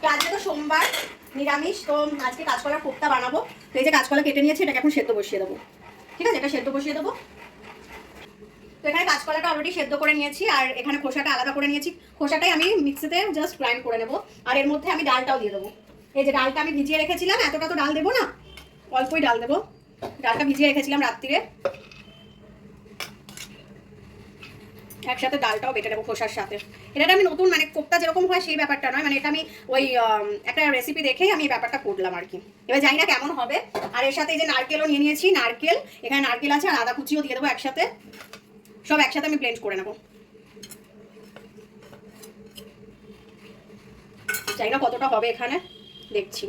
তো আজকে তো সোমবার, নিরামিষ, তো আজকে কাঁচকলার কোপ্তা বানাবো। তো এই যে কাঁচকলা কেটে নিয়েছি, এটাকে এখন সেদ্ধ বসিয়ে দেবো। ঠিক আছে, এটা সেদ্ধ বসিয়ে দেবো। তো এখানে কাঁচকলাটা অলরেডি সেদ্ধ করে নিয়েছি, আর এখানে খোসাটা আলাদা করে নিয়েছি। খোসাটাই আমি মিক্সিতে জাস্ট গ্রাইন্ড করে নেবো। আর এর মধ্যে আমি ডালটাও দিয়ে দেবো। এই যে ডালটা আমি ভিজিয়ে রেখেছিলাম, এতটা তো ডাল দেবো না, অল্পই ডাল দেবো। ডালটা ভিজিয়ে রেখেছিলাম রাত্রিরে, একসাথে ডালটাও বেটে নেবো খোসার সাথে। এটা আমি নতুন, মানে কোপ্তা যেরকম হয় সেই ব্যাপারটা নয়, মানে এটা আমি ওই একটা রেসিপি দেখেই আমি এই ব্যাপারটা করলাম আর কি। এবার জানি না কেমন হবে। আর এর সাথে এই যে নারকেলও নিয়ে নিয়েছি, নারকেল, এখানে নারকেল আছে, আর আদা কুচিও দিয়ে দেবো একসাথে। সব একসাথে আমি ব্লেন্ড করে নেবো। জানি না কতটা হবে, এখানে দেখছি।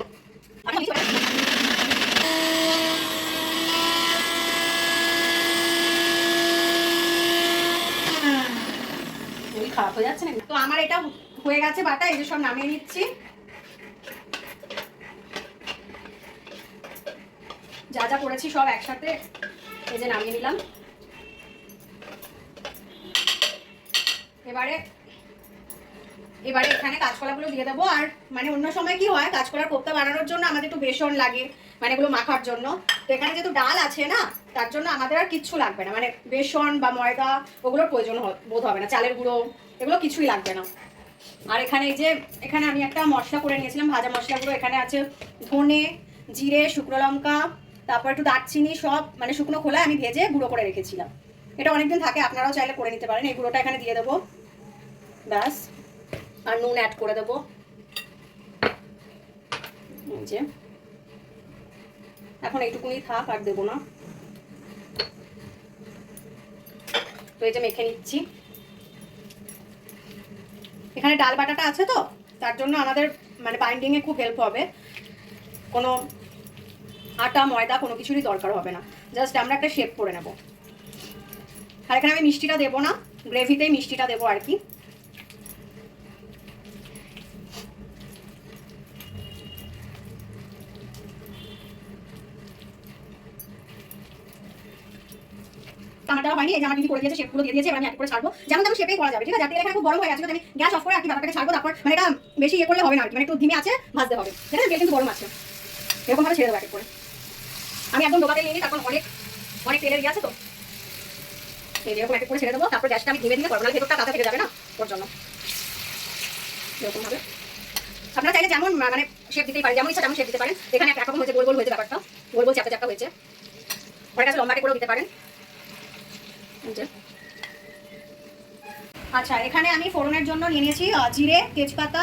খারাপ হয়ে যাচ্ছে না তো আমার, এটা হয়ে গেছে বাটা। এই যে সব নামিয়ে নিচ্ছি, যা যা করেছি সব একসাথে এই যে নামিয়ে নিলাম। এবারে এখানে কাঁচকলাগুলো দিয়ে দেবো। আর মানে অন্য সময় কি হয়, কাঁচকলার কোপ্তা বানানোর জন্য আমাদের একটু বেসন লাগে, মানে এগুলো মাখার জন্য। তো এখানে যেহেতু ডাল আছে না, তার জন্য আমাদের আর কিচ্ছু লাগবে না, মানে বেসন বা ময়দা ওগুলোর প্রয়োজন বোধ হবে না, চালের গুঁড়ো এগুলো কিছুই লাগবে না। আর এখানে এই যে এখানে আমি একটা মশলা করে নিয়েছিলাম, ভাজা মশলাগুলো। এখানে আছে ধনে, জিরে, শুকনো লঙ্কা, তারপর একটু দারচিনি, সব মানে শুকনো খোলায় আমি ভেজে গুঁড়ো করে রেখেছিলাম। এটা অনেকদিন থাকে, আপনারাও চাইলে করে নিতে পারেন। এই গুঁড়োটা এখানে দিয়ে দেবো, ব্যাস। আর নুন অ্যাড করে দেবো, যে এখন এইটুকুনি থাক, আর দেবো না। তো এই যে মেখে নিচ্ছি। এখানে ডাল বাটাটা আছে, তো তার জন্য আমাদের মানে বাইন্ডিংয়ে খুব হেল্প হবে। কোনো আটা ময়দা কোনো কিছুরই দরকার হবে না, জাস্ট আমরা একটা শেপ করে নেব। আর এখানে আমি মিষ্টিটা দেবো না, গ্রেভিতেই মিষ্টিটা দেবো আর কি। টামাটা হয়নি, এই যে আমার দিদি করে দিয়েছে, শেপগুলো দিয়ে দিয়েছে। এবার আমি এক করে ছাড়বো, যেমন তেমন শেপেই করা যাবে। ঠিক আছে, যাতে এখানে খুব বড় হয়ে আছে, আমি গ্যাস অফ করে আর কি ব্যাপারটাকে ছাড়বো। তারপর মানে এটা বেশি ইয়ে করলে হবে না আর কি, মানে একটু ধিমে আছে ভাজতে হবে। ঠিক আছে, তেল কিন্তু গরম আছে, এরকম ভাবে ছেড়ে দেবো এক করে। আমি একদম ডোবা তেল নিয়ে নিই, তারপর অনেক অনেক তেলের ইয়ে আছে, তো এরকম এক করে ছেড়ে দেবো। তারপর গ্যাসটা আমি ধীমে ধীমে করবো, নাহলে ভেতরটা কাঁচা থেকে যাবে না, ওর জন্য এরকম ভাবে। আপনারা চাইলে যেমন মানে শেপ দিতেই পারেন, যেমন ইচ্ছা তেমন শেপ দিতে পারেন। এখানে একরকম হয়েছে, গোল গোল হয়েছে ব্যাপারটা, গোল গোল চ্যাপটা চ্যাপটা হয়েছে। অনেক কাছে লম্বাটে করেও দিতে পারেন। আচ্ছা, এখানে আমি ফোড়নের জন্য নিয়ে নিয়েছি জিরে, তেজপাতা,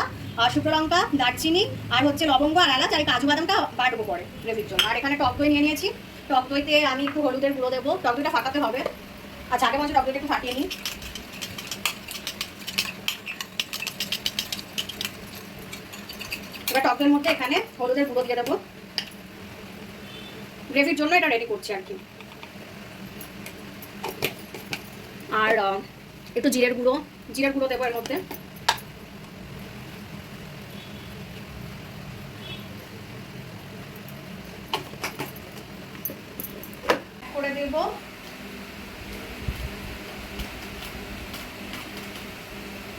শুকনো লঙ্কা, দারচিনি, আর হচ্ছে লবঙ্গ আর এলাচ, আর কাজু বাদামটা বাটবো পরে গ্রেভির জন্য। আর এখানে টক দই নিয়ে নিয়েছি, টক দইতে আমি একটু হলুদের গুঁড়ো দেবো। টক দইটা ফাটাতে হবে। আচ্ছা, আগে বলছি টক দইটা একটু ফাটিয়ে নিই। এবার টক দইয়ের মধ্যে এখানে হলুদের গুঁড়ো দিয়ে দেবো, গ্রেভির জন্য এটা রেডি করছি আর কি। আর একটু জিরের গুঁড়ো দেবো এর মধ্যে। করে দেব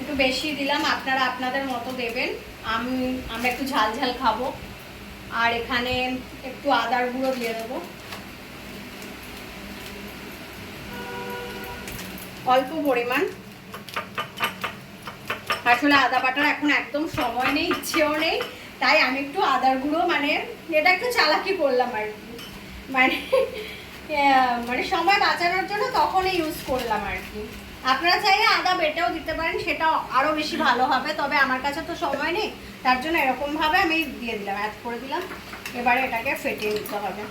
একটু বেশি দিলাম, আপনারা আপনাদের মতো দেবেন। আমরা একটু ঝাল ঝাল খাবো। আর এখানে একটু আদার গুঁড়ো দিয়ে দেবো, অল্প পরিমাণ। আসলে আদা বাটার এখন একদম সময় নেই, ইচ্ছেও নেই, তাই আমি একটু আদার গুঁড়ো, মানে এটা একটু চালাকি করলাম আর কি, মানে মানে সময় বাঁচানোর জন্য তখনই ইউজ করলাম আর কি। আপনারা চাইলে আদা বেটেও দিতে পারেন, সেটা আরো বেশি ভালো হবে, তবে আমার কাছে তো সময় নেই, তার জন্য এরকম ভাবে আমি দিয়ে দিলাম, অ্যাড করে দিলাম। এবারে এটাকে ফেটিয়ে নিতে হবে।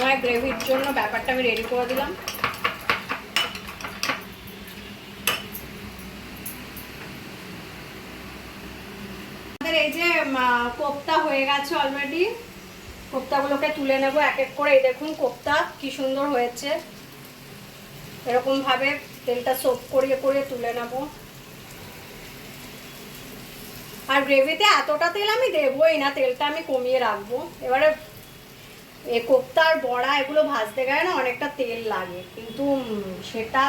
আমার গ্রেভির জন্য ব্যাপারটা আমি রেডি করে দিলাম। এই যে কোপ্তা হয়ে গেছে অলরেডি, কোপ্তাগুলোকে তুলে নেব এক এক করে। এই দেখুন কোপ্তা কি সুন্দর হয়েছে, এরকম ভাবে তেলটা সোপ করিয়ে করিয়ে তুলে নেব। আর গ্রেভিতে এতটা তেল আমি দেবই না, তেলটা আমি কমিয়ে রাখবো। এবারে এই কোপ্তার বড়া এগুলো ভাজতে গেলে না অনেকটা তেল লাগে, কিন্তু সেটা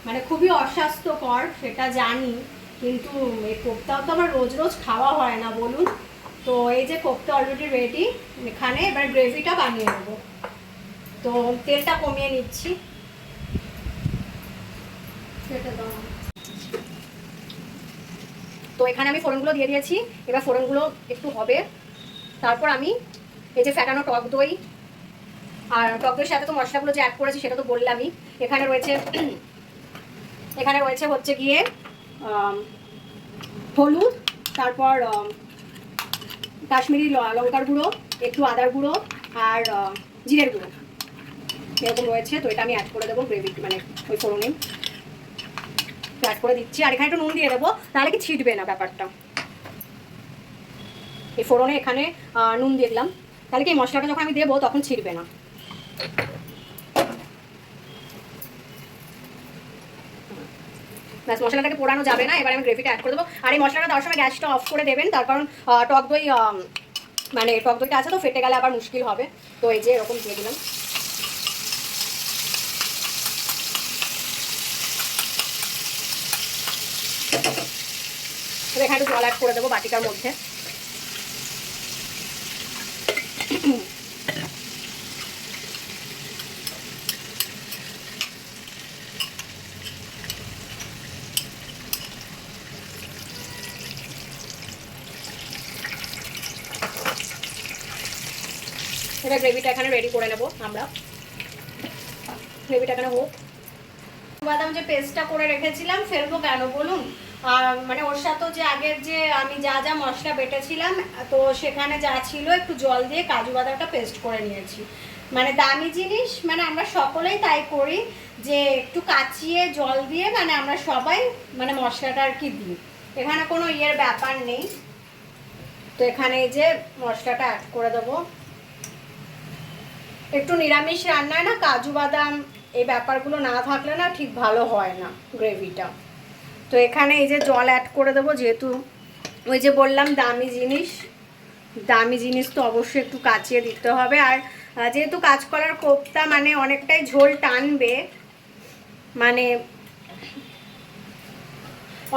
মানে খুবই অস্বাস্থ্যকর সেটা জানি, কিন্তু এই কোপ্তাও তো আবার রোজ রোজ খাওয়া হয় না বলুন। তো এই যে কোপ্তা অলরেডি রেডি, এখানে এবার গ্রেভিটা বানিয়ে নেবো। তো তেলটা কমিয়ে নিচ্ছি। তো এখানে আমি ফোড়নগুলো দিয়ে দিয়েছি, এবার ফোড়নগুলো একটু হবে, তারপর আমি এই যে ফ্যাটানো টক দই, আর টক দইয়ের সাথে তো মশলাগুলো যে অ্যাড করেছি সেটা তো বললামই। এখানে রয়েছে হচ্ছে গিয়ে হলুদ, তারপর কাশ্মীরি লঙ্কার গুঁড়ো, একটু আদার গুঁড়ো আর জিরের গুঁড়ো এরকম রয়েছে। তো এটা আমি অ্যাড করে দেবো গ্রেভি মানে ওই ফোড়নে অ্যাড করে দিচ্ছি। আর এখানে একটু নুন দিয়ে দেবো, তাহলে কি ছিটবে না ব্যাপারটা। এই ফোড়নে এখানে নুন দিয়ে দিলাম, তাহলে কি মশলাটা যখন আমি দেবো তখন ছিটবে না। ব্যাস, মশলাটাকে পোড়ানো যাবে না। এবার আমি গ্রেভিটা অ্যাড করে দেবো। আর এই মশলাটা দেওয়ার সময় গ্যাসটা অফ করে দেবেন, তার কারণ টক দই মানে টক দইটা আছে তো ফেটে গেলে আবার মুশকিল হবে। তো এই যে এরকম দিয়ে দিলাম। এখানে একটু জল অ্যাড করে দেবো বাটিটার মধ্যে। এবার গ্রেভিটা এখানে রেডি করে নেবো আমরা। গ্রেভিটা এখানে হোক। বাদাম যে পেস্টটা করে রেখেছিলাম ফেলবো কেন বলুন? মানে ওর সাথে যে আগের যে আমি যা যা মশলা বেটেছিলাম, তো সেখানে যা ছিল একটু জল দিয়ে কাজু বাদামটা পেস্ট করে নিয়েছি। মানে দামি জিনিস, মানে আমরা সকলেই তাই করি যে একটু কাচিয়ে জল দিয়ে মানে আমরা সবাই মানে মশলাটা আর কি দিই, এখানে কোনো ইয়ের ব্যাপার নেই। তো এখানে এই যে মশলাটা অ্যাড করে দেবো। একটু নিরামিষ রান্নায় না কাজু বাদাম এই ব্যাপারগুলো না থাকলে না ঠিক ভালো হয় না গ্রেভিটা। তো এখানে এই যে জল অ্যাড করে দেবো, যেহেতু ওই যে বললাম দামি জিনিস তো অবশ্যই একটু কাচিয়ে দিতে হবে। আর যেহেতু কাঁচকলার কোপ্তা মানে অনেকটাই ঝোল টানবে, মানে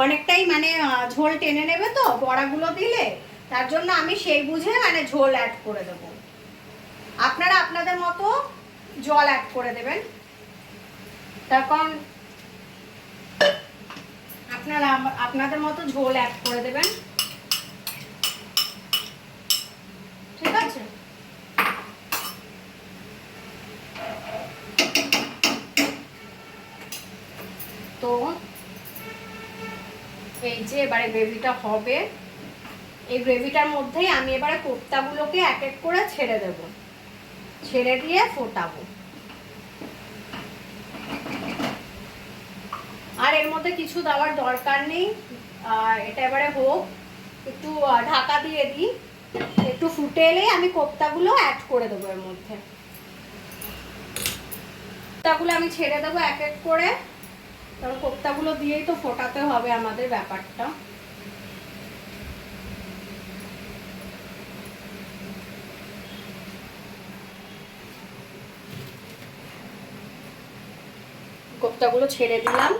অনেকটাই মানে ঝোল টেনে নেবে তো বড়াগুলো দিলে, তার জন্য আমি সেই বুঝে মানে ঝোল অ্যাড করে দেবো। আপনারা আপনাদের মতো জল অ্যাড করে দেবেন, তার কারণ আপনারা আপনাদের মতো ঝোল অ্যাড করে দেবেন, ঠিক আছে? তো এই যে এবারে গ্রেভিটা হবে, এই গ্রেভিটার মধ্যেই আমি এবারে কোপ্তাগুলোকে এক এক করে ছেড়ে দেব, ছেড়ে দিয়ে ফোটাবো। আর এর মধ্যে কিছু দেওয়ার দরকার নেই। এটা এবারে হোক, একটু ঢাকা দিয়ে দিই, একটু ফুটে এলে আমি কোপ্তাগুলো অ্যাড করে দেবো এর মধ্যে। কোপ্তাগুলো আমি ছেড়ে দেবো এক এক করে, কারণ কোপ্তাগুলো দিয়েই তো ফোটাতে হবে আমাদের ব্যাপারটা। কোপ্তাগুলো ছেড়ে দিলাম,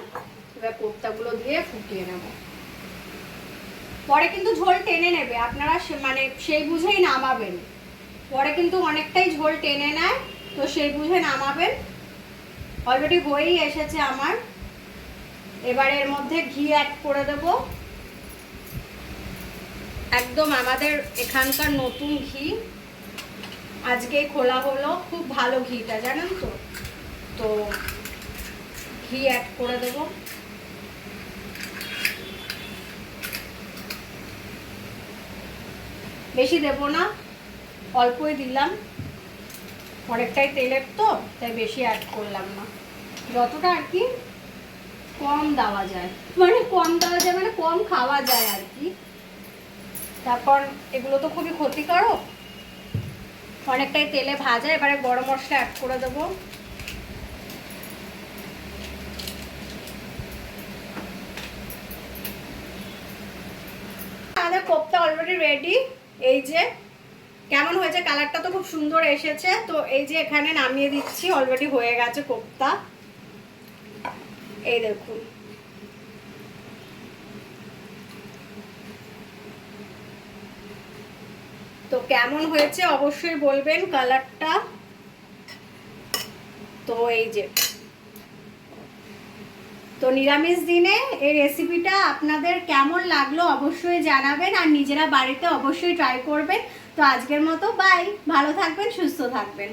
এবার কোপ্তাগুলো দিয়ে ফুটিয়ে নেব। পরে কিন্তু ঝোল টেনে নেবে, আপনারা মানে সেই বুঝেই নামাবেন। পরে কিন্তু অনেকটাই ঝোল টেনে নেয়, তো সেই বুঝে নামাবেন। অলরেডি হয়েই এসেছে আমার। এবারে এর মধ্যে ঘি অ্যাড করে দেব, একদম আমাদের এখানকার নতুন ঘি, আজকেই খোলা হলো, খুব ভালো ঘিটা জানেন তো। তো ঘি অ্যাড করে দেব। বেশি দেব না, অল্পই দিলাম, অনেকটাই তেলের তো তাই বেশি অ্যাড করলাম না। যতটা আর কি কম দেওয়া যায়, মানে কম খাওয়া যায় আর কি। তারপর এগুলো তো খুবই ক্ষতিকারক, অনেকটাই তেলে ভাজা। এবারে গরম মশলা অ্যাড করে দেবো। আমাদের কোপ্তা অলরেডি রেডি। এই যে কেমন হয়েছে, কালারটা তো খুব সুন্দর এসেছে। তো এই যে এখানে নামিয়ে দিচ্ছি, অলরেডি হয়ে গেছে কোপ্তা। এই দেখুন, তো কেমন হয়েছে অবশ্যই বলবেন কালারটা। তো এই যে, তো নিরামিষ দিনে এই রেসিপিটা আপনাদের কেমন লাগলো অবশ্যই জানাবেন, আর নিজেরা বাড়িতে অবশ্যই ট্রাই করবেন। তো আজকের মতো বাই, ভালো থাকবেন, সুস্থ থাকবেন।